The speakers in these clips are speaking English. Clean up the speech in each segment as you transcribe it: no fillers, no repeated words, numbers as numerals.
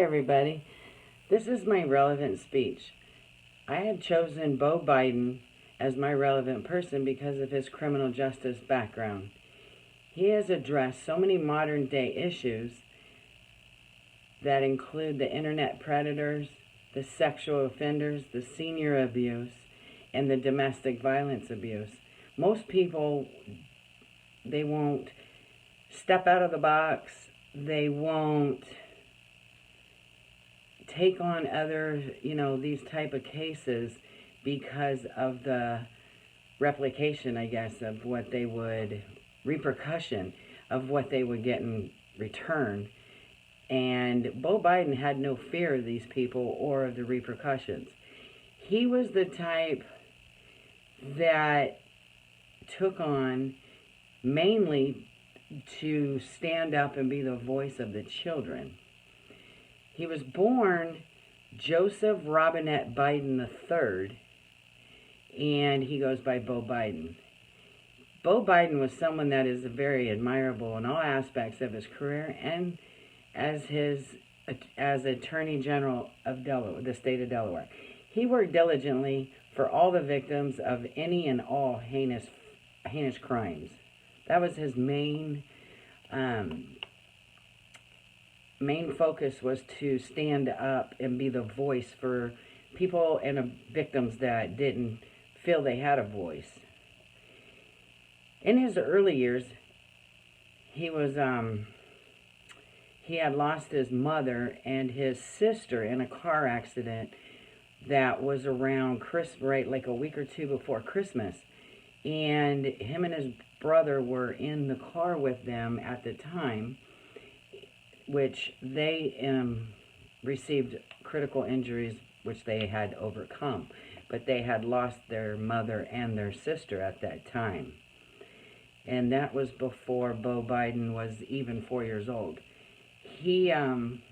everybody. This is my relevant speech. I had chosen Beau Biden as my relevant person because of his criminal justice background. He has addressed so many modern day issues that include the internet predators, the sexual offenders, the senior abuse, and the domestic violence abuse. Most people, they won't step out of the box. They won't take on other, these type of cases because of the replication, I guess, of what they would, repercussion of what they would get in return. And Beau Biden had no fear of these people or of the repercussions. He was the type that took on mainly to stand up and be the voice of the children. He was born Joseph Robinette Biden III, and he goes by Beau Biden. Beau Biden was someone that is very admirable in all aspects of his career and as Attorney General of Delaware, the state of Delaware. He worked diligently for all the victims of any and all heinous crimes. That was his main focus, was to stand up and be the voice for people and victims that didn't feel they had a voice. In his early years, he had lost his mother and his sister in a car accident that was around right, like a week or two before Christmas. And him and his brother were in the car with them at the time, which they received critical injuries, which they had overcome. But they had lost their mother and their sister at that time. And that was before Beau Biden was even 4 years old. Him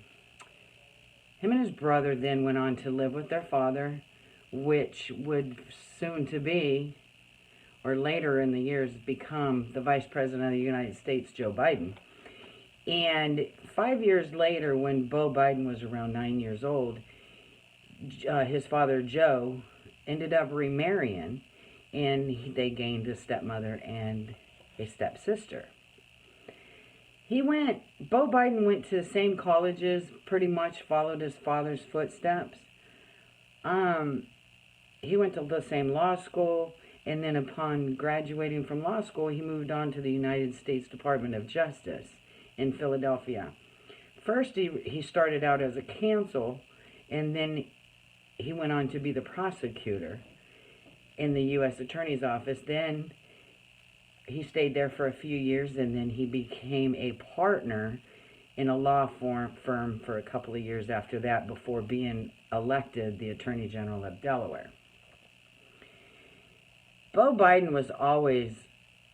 and his brother then went on to live with their father, which would soon to be, or later in the years, become the Vice President of the United States, Joe Biden. And 5 years later, when Beau Biden was around 9 years old, his father, Joe, ended up remarrying, and they gained a stepmother and a stepsister. Beau Biden went to the same colleges, pretty much followed his father's footsteps. He went to the same law school, and then upon graduating from law school, he moved on to the United States Department of Justice in Philadelphia. First, he started out as a counsel, and then he went on to be the prosecutor in the U.S. Attorney's Office. Then he stayed there for a few years, and then he became a partner in a law firm for a couple of years after that, before being elected the Attorney General of Delaware. Beau Biden was always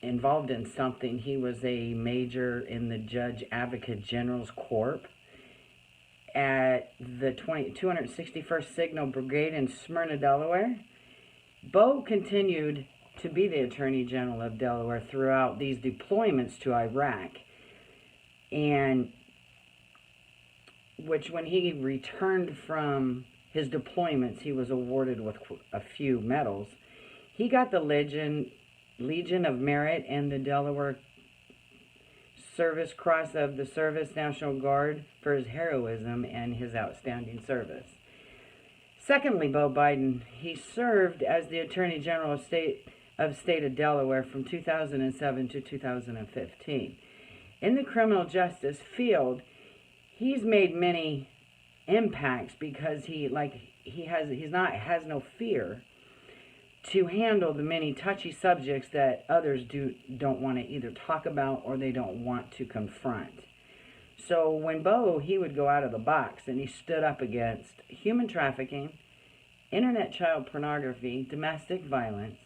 involved in something. He was a major in the Judge Advocate General's Corps at the 261st Signal Brigade in Smyrna, Delaware. Beau continued to be the Attorney General of Delaware throughout these deployments to Iraq, and which, when he returned from his deployments, he was awarded with a few medals. He got the Legion of Merit and the Delaware Service Cross of the Service National Guard for his heroism and his outstanding service. Secondly, Beau Biden, he served as the Attorney General of State of Delaware from 2007 to 2015. In the criminal justice field, he's made many impacts because has no fear to handle the many touchy subjects that others don't want to either talk about or they don't want to confront. So when Beau, he would go out of the box, and he stood up against human trafficking, internet child pornography, domestic violence,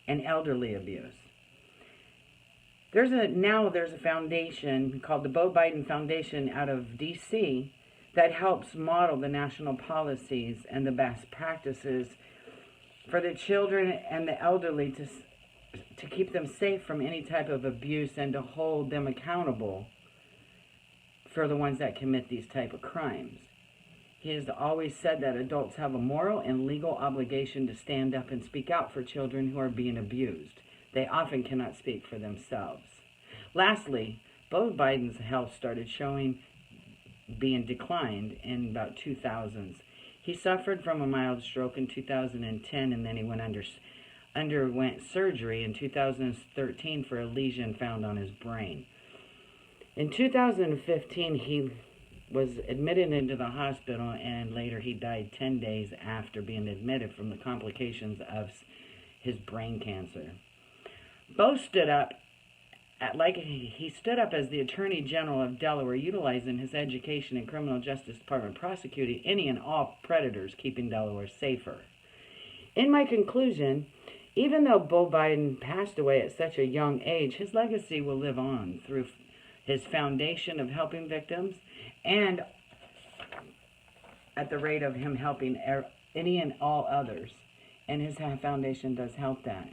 and elderly abuse. There's a foundation called the Beau Biden Foundation out of D.C. that helps model the national policies and the best practices for the children and the elderly to keep them safe from any type of abuse and to hold them accountable for the ones that commit these type of crimes. He has always said that adults have a moral and legal obligation to stand up and speak out for children who are being abused. They often cannot speak for themselves. Lastly, Beau Biden's health started being declined in about 2000s. He suffered from a mild stroke in 2010, and then he underwent surgery in 2013 for a lesion found on his brain. In 2015, he was admitted into the hospital, and later he died 10 days after being admitted from the complications of his brain cancer. Beau stood up he stood up as the Attorney General of Delaware, utilizing his education and criminal justice department, prosecuting any and all predators, keeping Delaware safer. In my conclusion, even though Beau Biden passed away at such a young age, his legacy will live on through his foundation of helping victims, and at the rate of him helping any and all others. And his foundation does help that.